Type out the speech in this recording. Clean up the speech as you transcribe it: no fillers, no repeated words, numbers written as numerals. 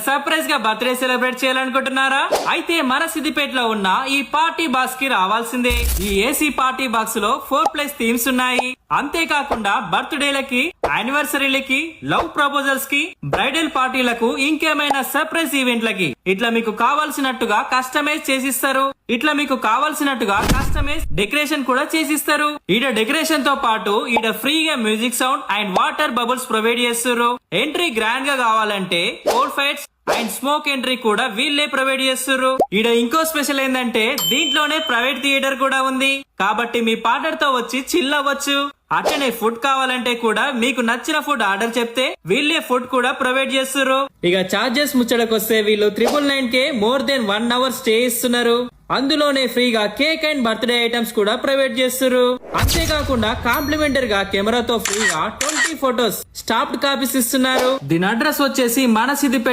Surprise గా birthday celebrate చేయాలనుకుంటున్నారా? అయితే మన సిద్దిపేటలో ఉన్న ఈ పార్టీ బాక్స్ కి రావాల్సిందే. ఈ ఏసీ పార్టీ బాక్స్ లో 4+ థీమ్స్ ఉన్నాయి. అంతేకాకుండా బర్త్డేలకి, యానివర్సరీలకి, లవ్ ప్రపోజల్స్ కి, బ్రైడల్ పార్టీలకు, ఇంకేమైనా సర్ప్రైజ్ ఈవెంట్లకి ఇట్లా మీకు కావాల్సినట్టుగా కస్టమైజ్ చేసిస్తారు. డెకరేషన్ కూడా చేసిస్తారు. ఈడ డెకరేషన్ తో పాటు ఈడ ఫ్రీగా music sound and water bubbles provide చేస్తారు. ఎంట్రీ గ్రాండ్ గా కావాలంటే 4 ఫైట్స్ అండ్ స్మోక్ ఎంట్రీ కూడా వీళ్ళే ప్రొవైడ్ చేస్తారు. ఈడ ఇంకో స్పెషల్ ఏంటంటే దీంట్లోనే ప్రైవేట్ థియేటర్ కూడా ఉంది. కాబట్టి మీ పార్ట్నర్ తో వచ్చి చిల్ అవ్వచ్చు. అట్లనే ఫుడ్ కావాలంటే కూడా మీకు నచ్చిన ఫుడ్ ఆర్డర్ చెప్తే వీళ్ళే ఫుడ్ కూడా ప్రొవైడ్ చేస్తారు. ఇక చార్జెస్ ముచ్చటకొస్తే వీళ్ళు 999K more than 1 hour stay ఇస్తున్నారు. అందులోనే ఫ్రీగా కేక్ అండ్ బర్త్డే ఐటమ్స్ కూడా ప్రొవైడ్ చేస్తారు. అంతేకాకుండా కాంప్లిమెంటరీ గా కెమెరాతో ఫ్రీగా 20 ఫొటోస్ స్టాప్డ్ కాపీస్ ఇస్తున్నారు. దీని అడ్రస్ వచ్చేసి మన సిద్దిపేట